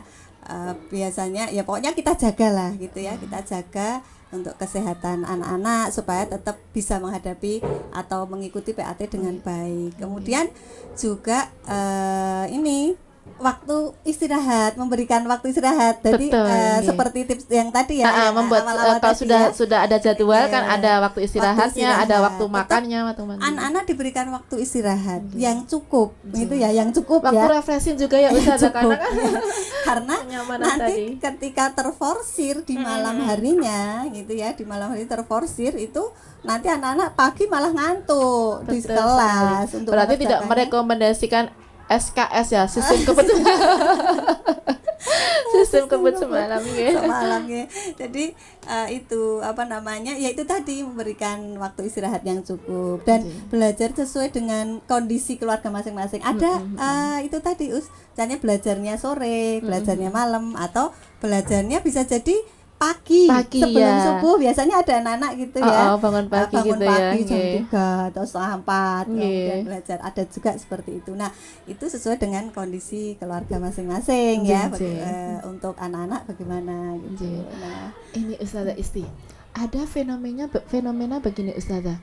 Biasanya ya pokoknya kita jagalah gitu ya, kita jaga untuk kesehatan anak-anak supaya tetap bisa menghadapi atau mengikuti PAT dengan baik. Kemudian juga ini waktu istirahat, memberikan waktu istirahat. Jadi Betul, iya. seperti tips yang tadi ya, yang Membuat awal-awal kalau tadi ya. sudah ada jadwal kan Iya. ada waktu istirahatnya, istirahat. ada waktu Tetap makannya, waktu mandi. Anak-anak diberikan waktu istirahat yang cukup, itu ya, yang cukup Waktu ya. refreshing juga ya Ustazah, karena kan Karena kenyamanan nanti tadi. ketika terforsir di malam harinya gitu ya, di malam hari terforsir itu nanti anak-anak pagi malah ngantuk di Betul kelas sekali. untuk Berarti tidak mengerjakannya. merekomendasikan SKS ya, sistem kebut sistem kebut semalam ya. Semalam ya. Jadi itu apa namanya? Ya itu tadi, memberikan waktu istirahat yang cukup dan belajar sesuai dengan kondisi keluarga masing-masing. Ada itu tadi misalnya belajarnya sore, belajarnya malam, atau belajarnya bisa jadi pagi sebelum ya. subuh. Biasanya ada anak-anak gitu ya. Bangun pagi bangun gitu ya. pagi jam Nggih. 3 atau setengah 4 Nggih. kemudian belajar, ada juga seperti itu. Nah, itu sesuai dengan kondisi keluarga masing-masing ya. Nggih. Untuk anak-anak bagaimana gitu. Nggih. Nah, Ini Ustazah Isti, ada fenomena begini Ustazah,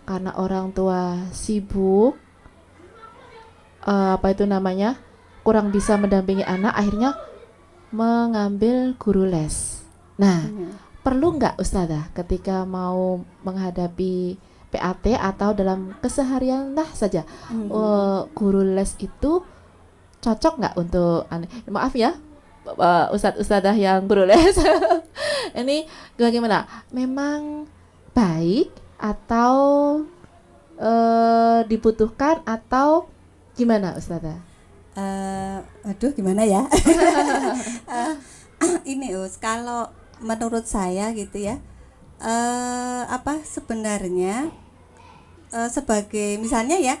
karena orang tua sibuk, apa itu namanya, kurang bisa mendampingi anak, akhirnya mengambil guru les. Nah, perlu nggak Ustazah ketika mau menghadapi PAT atau dalam keseharian lah saja, guru les itu cocok nggak untuk maaf ya, Ustadzah yang guru les ini bagaimana? Memang baik atau dibutuhkan atau gimana Ustadzah? aduh gimana ya? Ini kalau menurut saya gitu ya, apa sebenarnya sebagai misalnya ya,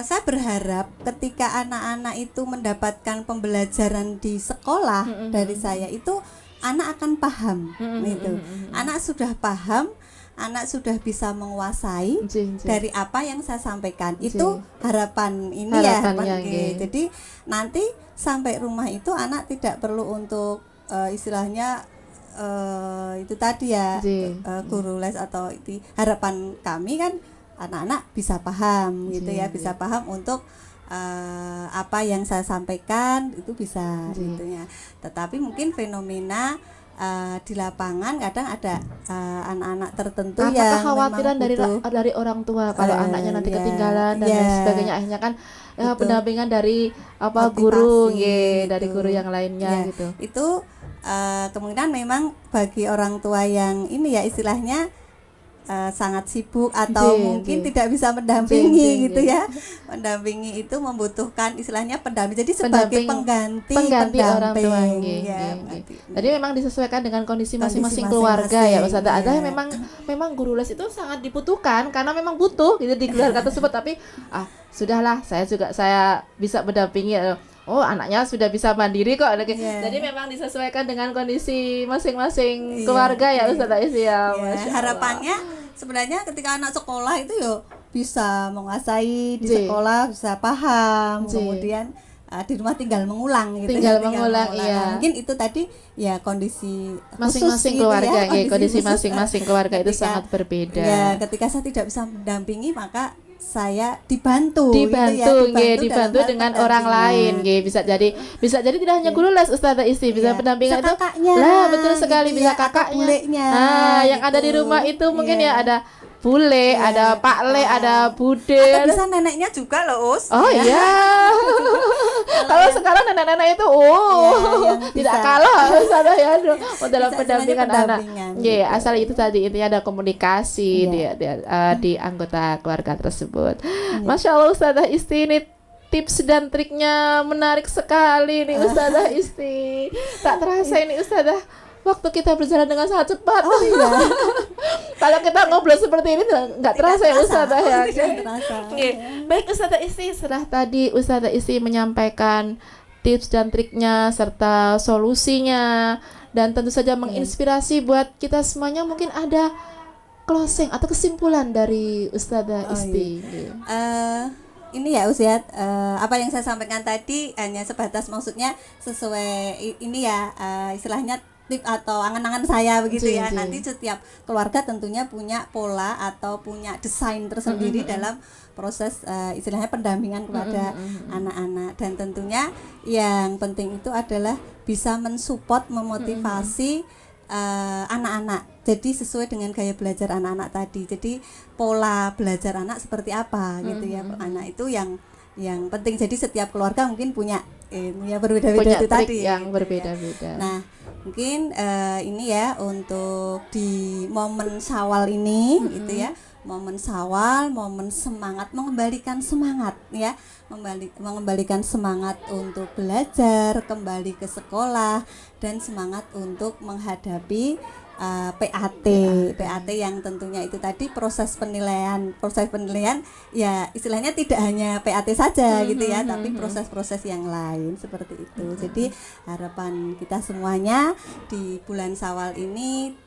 saya berharap ketika anak-anak itu mendapatkan pembelajaran di sekolah dari saya itu anak akan paham gitu. Anak sudah paham, anak sudah bisa menguasai dari apa yang saya sampaikan. Itu harapan ini ya, harapan. Jadi nanti sampai rumah itu anak tidak perlu untuk istilahnya itu tadi ya, guru les atau itu. Harapan kami kan anak-anak bisa paham gitu ya, bisa paham untuk apa yang saya sampaikan itu bisa gitu ya. Tetapi mungkin fenomena di lapangan kadang ada anak-anak tertentu karena yang kekhawatiran dari orang tua kalau anaknya nanti ketinggalan dan lain sebagainya, akhirnya kan pendampingan dari apa motivasi, guru gitu. dari guru yang lainnya gitu. Itu kemungkinan memang bagi orang tua yang ini ya istilahnya sangat sibuk atau mungkin tidak bisa mendampingi gitu ya. Mendampingi itu membutuhkan istilahnya pendamping. Jadi sebagai pengganti orang tua. Jadi memang disesuaikan dengan kondisi masing-masing keluarga ya Ustazah. Ada memang guru les itu sangat dibutuhkan karena memang butuh gitu di keluarga tersebut, tapi sudahlah, saya bisa mendampingi. Oh, anaknya sudah bisa mandiri kok. Jadi memang disesuaikan dengan kondisi masing-masing keluarga ya Ustazah Isti ya. Harapannya sebenarnya ketika anak sekolah itu ya bisa menguasai di sekolah, bisa paham, kemudian di rumah tinggal mengulang gitu. Tinggal mengulang. Nah, mungkin itu tadi ya kondisi masing-masing keluarga ya, kondisi masing-masing keluarga itu sangat berbeda. Ya, ketika saya tidak bisa mendampingi maka saya dibantu dengan orang lain, bisa jadi tidak hanya guru les Ustazah Isti, bisa pendampingan itu lah, betul sekali, bisa kakaknya, yang ada di rumah itu mungkin ya ada bule, ada Pak Le, ada Bude, atau bisa neneknya juga loh Us. Oh iya. Kalau sekarang nenek-nenek itu tidak kalah Ustazah ya dalam pendampingan anak. Asal itu tadi intinya ada komunikasi di anggota keluarga tersebut. Masya Allah Ustazah Isti, ini tips dan triknya menarik sekali nih Ustazah Isti. Tak terasa ini Ustazah, waktu kita berjalan dengan sangat cepat. Kalau kita ngobrol seperti ini nggak terasa ya Ustazah ya. Baik Ustazah Isti, setelah tadi Ustazah Isti menyampaikan tips dan triknya serta solusinya dan tentu saja menginspirasi buat kita semuanya, mungkin ada closing atau kesimpulan dari Ustazah Isti. Ini ya Usiat, apa yang saya sampaikan tadi hanya sebatas maksudnya sesuai ini ya, istilahnya tip atau angan-angan saya begitu ya. Jing. Nanti setiap keluarga tentunya punya pola atau punya desain tersendiri dalam proses istilahnya pendampingan kepada anak-anak, dan tentunya yang penting itu adalah bisa mensupport, memotivasi anak-anak. Jadi sesuai dengan gaya belajar anak-anak tadi. Jadi pola belajar anak seperti apa gitu ya. Anak itu yang penting. Jadi setiap keluarga mungkin punya ya berbeda-beda itu trik tadi yang gitu berbeda-beda. ya. Nah, mungkin ini ya untuk di momen Syawal ini gitu ya. Momen Syawal, momen semangat, mengembalikan semangat ya. Mengembalikan semangat untuk belajar, kembali ke sekolah, dan semangat untuk menghadapi PAT yang tentunya itu tadi proses penilaian ya istilahnya tidak hanya PAT saja gitu ya, tapi proses-proses yang lain seperti itu. Jadi harapan kita semuanya di bulan Syawal ini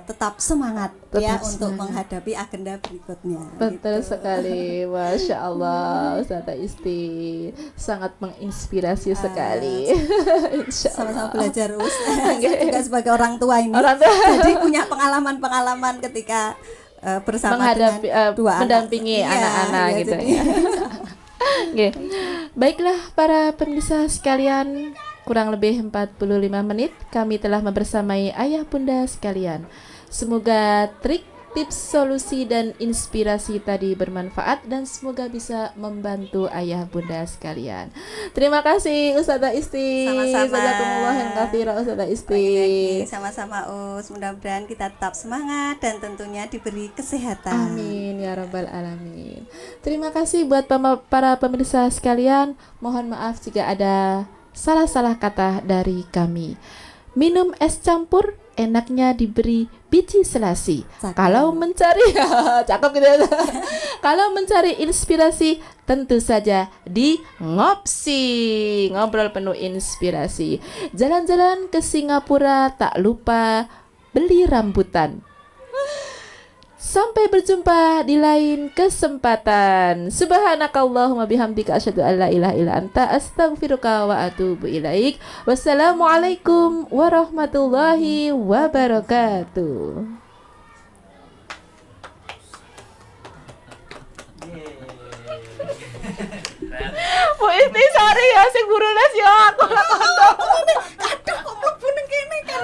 tetap semangat ya untuk menghadapi agenda berikutnya. Betul gitu. sekali, Masya Allah, Ustazah Isti sangat menginspirasi sekali. Insya Allah. Sama-sama belajar saya juga sebagai orang tua ini. Jadi punya pengalaman menghadapi ketika bersama dengan dua mendampingi anak-anak iya, gitu jadi, ya. Oke. Baiklah para pemirsa sekalian, kurang lebih 45 menit kami telah membersamai ayah bunda sekalian. Semoga trik, tips, solusi, dan inspirasi tadi bermanfaat dan semoga bisa membantu ayah bunda sekalian. Terima kasih Ustazah Isti. Sama-sama. Jazakumullah khairan katsiran Ustazah Isti. Baik, sama-sama Us. Mudah-mudahan kita tetap semangat dan tentunya diberi kesehatan. Amin ya rabbal alamin. Terima kasih buat para pemirsa sekalian. Mohon maaf jika ada salah-salah kata dari kami. Minum es campur enaknya diberi biji selasi. Cakep. Kalau mencari cakep gitu ya. Kalau mencari inspirasi tentu saja di Ngopsi, ngobrol penuh inspirasi. Jalan-jalan ke Singapura tak lupa beli rambutan. Sampai berjumpa di lain kesempatan. Subhanakallahumma bihamdika asyhadu an la ilaha illa anta astaghfiruka wa atubu ilaik. Wassalamualaikum warahmatullahi wabarakatuh. Bu Isti sorry ya sing guru les yo aku. Aduh, kok mlebu nang kene kan.